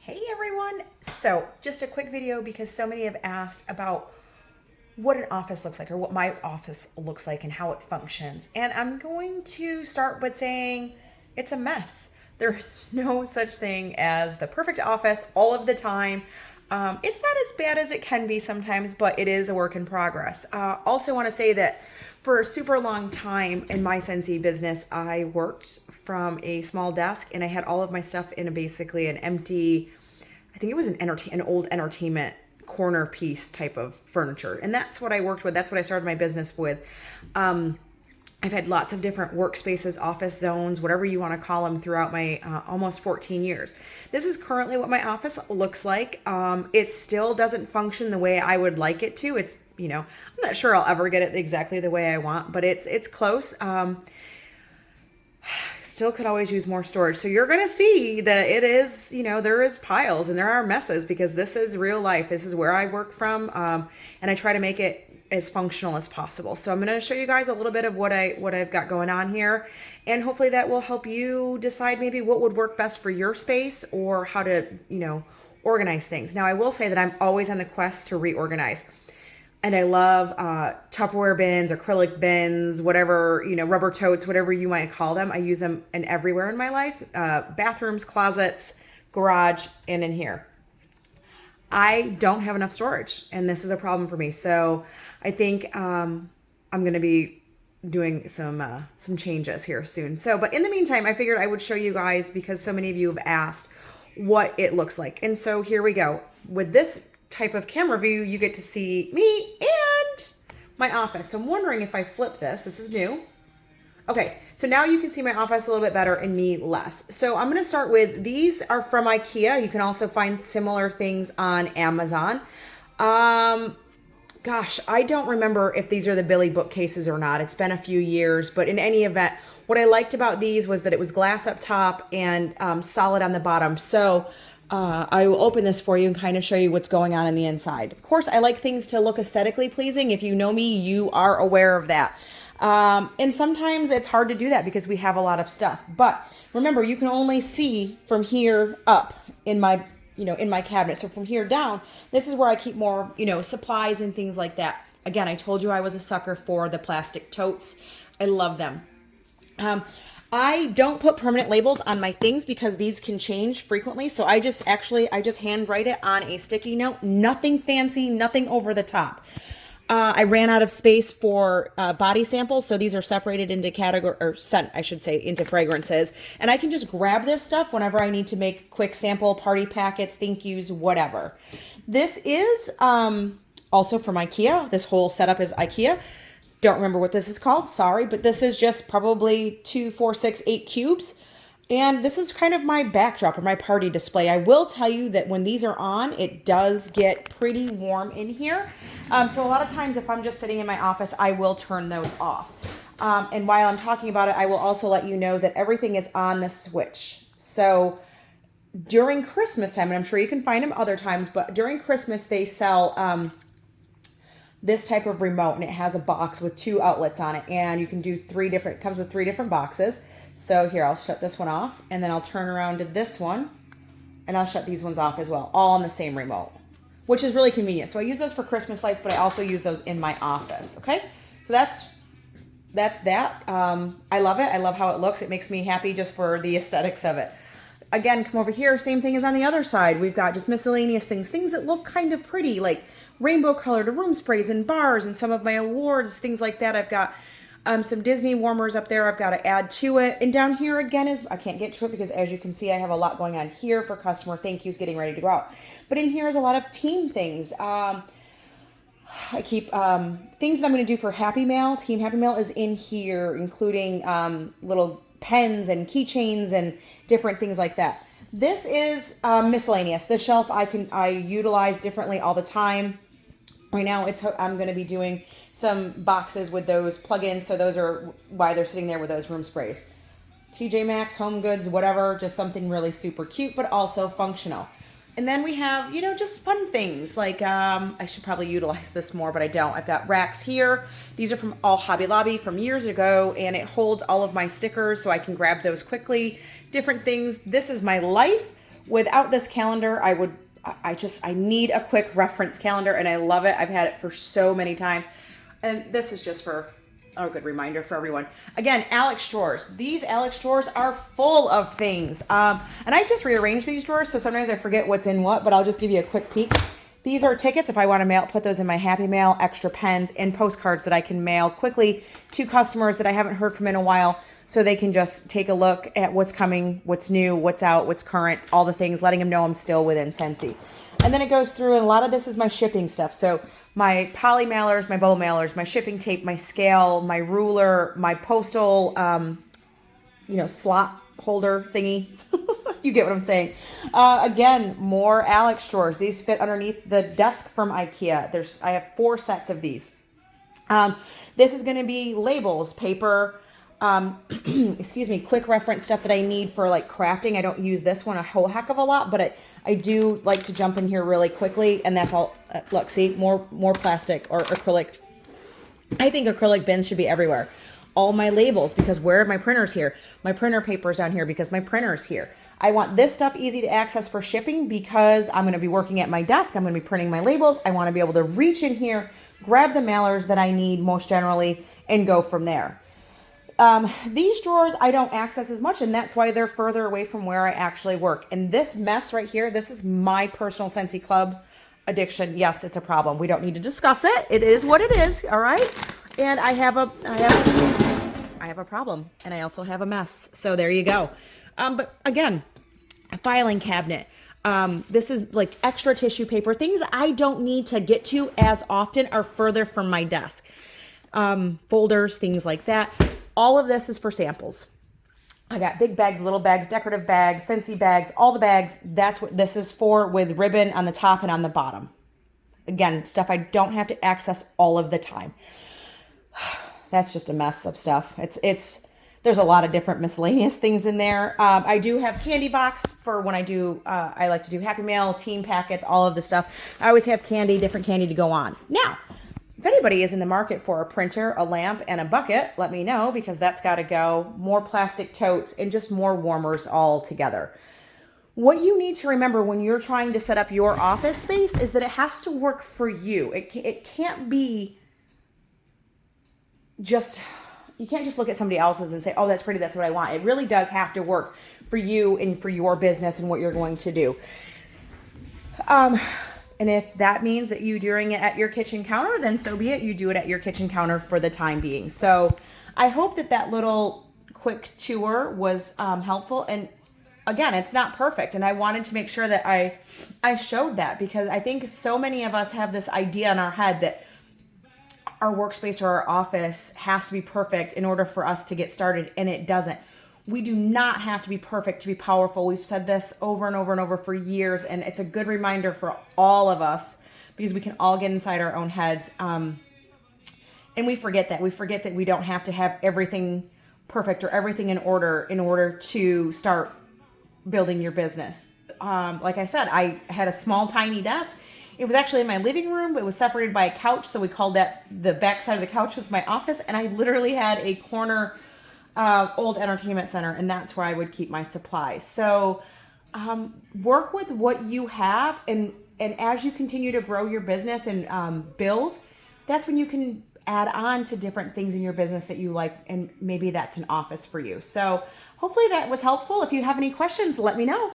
Hey everyone! So, just a quick video because so many have asked about what an office looks like or what my office looks like and how it functions. And I'm going to start with saying it's a mess. There's no such thing as the perfect office all of the time. It's not as bad as it can be sometimes, but it is a work in progress. Also, want to say that for a super long time in my Scentsy business, I worked from a small desk and I had all of my stuff in basically an empty, I think it was an old entertainment corner piece type of furniture. And that's what I worked with. That's what I started my business with. I've had lots of different workspaces, office zones, whatever you want to call them throughout my almost 14 years. This is currently what my office looks like. It still doesn't function the way I would like it to. I'm not sure I'll ever get it exactly the way I want, but it's close. Still could always use more storage. So you're going to see that it is, there is piles and there are messes because this is real life. This is where I work from. And I try to make it as functional as possible. So I'm going to show you guys a little bit of what I've got going on here. And hopefully that will help you decide maybe what would work best for your space or how to, organize things. Now I will say that I'm always on the quest to reorganize. And I love Tupperware bins, acrylic bins, whatever, rubber totes, whatever you might call them. I use them in everywhere in my life. Bathrooms, closets, garage, and in here. I don't have enough storage, and this is a problem for me. So I think I'm going to be doing some changes here soon. But in the meantime, I figured I would show you guys because so many of you have asked what it looks like. And so here we go. With this type of camera view, you get to see me and my office. So I'm wondering if I flip this is new. Okay, so now you can see my office a little bit better and me less. So I'm going to start with, these are from IKEA. You can also find similar things on Amazon. Gosh, I don't remember if these are the Billy bookcases or not. It's been a few years, but in any event, what I liked about these was that it was glass up top and solid on the bottom. So I will open this for you and kind of show you what's going on the inside. Of course, I like things to look aesthetically pleasing. If you know me, you are aware of that. And sometimes it's hard to do that because we have a lot of stuff. But remember, you can only see from here up in my cabinet. So from here down, this is where I keep more, supplies and things like that. Again, I told you I was a sucker for the plastic totes. I love them. I don't put permanent labels on my things because these can change frequently. So I just handwrite it on a sticky note. Nothing fancy, nothing over the top. I ran out of space for body samples, so these are separated into category, or scent, I should say, into fragrances. And I can just grab this stuff whenever I need to make quick sample party packets, thank yous, whatever. This is also from IKEA. This whole setup is IKEA. Don't remember what this is called, sorry, but this is just probably 2, 4, 6, 8 cubes. And this is kind of my backdrop or my party display. I will tell you that when these are on, it does get pretty warm in here. So a lot of times if I'm just sitting in my office, I will turn those off. And while I'm talking about it, I will also let you know that everything is on the switch. So during Christmas time, and I'm sure you can find them other times, but during Christmas, they sell this type of remote, and it has a box with 2 outlets on it, and you can do it comes with 3 different boxes. So here, I'll shut this one off, and then I'll turn around to this one, and I'll shut these ones off as well, all on the same remote, which is really convenient. So I use those for Christmas lights, but I also use those in my office, okay? So that's that. I love it. I love how it looks. It makes me happy just for the aesthetics of it. Again, come over here, same thing as on the other side. We've got just miscellaneous things that look kind of pretty, like rainbow colored room sprays and bars and some of my awards, things like that. I've got some Disney warmers up there I've got to add to it. And down here again I can't get to it because as you can see, I have a lot going on here for customer thank yous getting ready to go out. But in here is a lot of team things. I keep things that I'm going to do for Happy Mail. Team Happy Mail is in here, including little pens and keychains and different things like that. This is miscellaneous. This shelf I utilize differently all the time. Right now I'm going to be doing some boxes with those plugins, so those are why they're sitting there with those room sprays. TJ Maxx, Home Goods, whatever, just something really super cute but also functional. And then we have, just fun things like, I should probably utilize this more, but I don't. I've got racks here. These are from all Hobby Lobby from years ago, and it holds all of my stickers so I can grab those quickly. Different things. This is my life Without this calendar, I need a quick reference calendar, and I love it. I've had it for so many times. And this is just for a good reminder for everyone. Again, Alex drawers. These Alex drawers are full of things. And I just rearranged these drawers, so sometimes I forget what's in what, but I'll just give you a quick peek. These are tickets. If I want to mail, put those in my Happy Mail, extra pens, and postcards that I can mail quickly to customers that I haven't heard from in a while, so they can just take a look at what's coming, what's new, what's out, what's current, all the things, letting them know I'm still within Scentsy. And then it goes through, and a lot of this is my shipping stuff. So my poly mailers, my bow mailers, my shipping tape, my scale, my ruler, my postal, slot holder thingy. You get what I'm saying. Again, more Alex drawers. These fit underneath the desk from IKEA. I have 4 sets of these. This is going to be labels, paper, quick reference stuff that I need for like crafting. I don't use this one a whole heck of a lot, but I do like to jump in here really quickly, and that's all. Look, see, more plastic or acrylic. I think acrylic bins should be everywhere. All my labels, because where are my printers here? My printer paper's down here because my printer's here. I want this stuff easy to access for shipping because I'm going to be working at my desk. I'm going to be printing my labels. I want to be able to reach in here, grab the mailers that I need most generally, and go from there. These drawers I don't access as much, and that's why they're further away from where I actually work. And this mess right here, this is my personal Scentsy Club addiction. Yes, it's a problem. We don't need to discuss it. It is what it is. All right. And I have a problem, and I also have a mess. So there you go. But again, a filing cabinet. This is like extra tissue paper. Things I don't need to get to as often are further from my desk. Folders, things like that. All of this is for samples. I got big bags, little bags, decorative bags, Scentsy bags, all the bags. That's what this is for, with ribbon on the top and on the bottom. Again, stuff I don't have to access all of the time. That's just a mess of stuff. There's a lot of different miscellaneous things in there. I do have candy box for when I like to do Happy Mail, team packets, all of the stuff. I always have different candy to go on. Now, if anybody is in the market for a printer, a lamp, and a bucket, let me know, because that's got to go. More plastic totes and just more warmers all together. What you need to remember when you're trying to set up your office space is that it has to work for you. It can't be you can't just look at somebody else's and say, oh, that's pretty, that's what I want. It really does have to work for you and for your business and what you're going to do. And if that means that you doing it at your kitchen counter, then so be it. You do it at your kitchen counter for the time being. So I hope that little quick tour was helpful. And again, it's not perfect. And I wanted to make sure that I showed that, because I think so many of us have this idea in our head that our workspace or our office has to be perfect in order for us to get started, and it doesn't. We do not have to be perfect to be powerful. We've said this over and over and over for years, and it's a good reminder for all of us, because we can all get inside our own heads. And we forget that. We forget that we don't have to have everything perfect or everything in order to start building your business. Like I said, I had a small, tiny desk. It was actually in my living room, but it was separated by a couch, so we called that the back side of the couch was my office, and I literally had a corner old entertainment center, and that's where I would keep my supplies. So work with what you have, and as you continue to grow your business and build, that's when you can add on to different things in your business that you like, and maybe that's an office for you. So hopefully that was helpful. If you have any questions, let me know.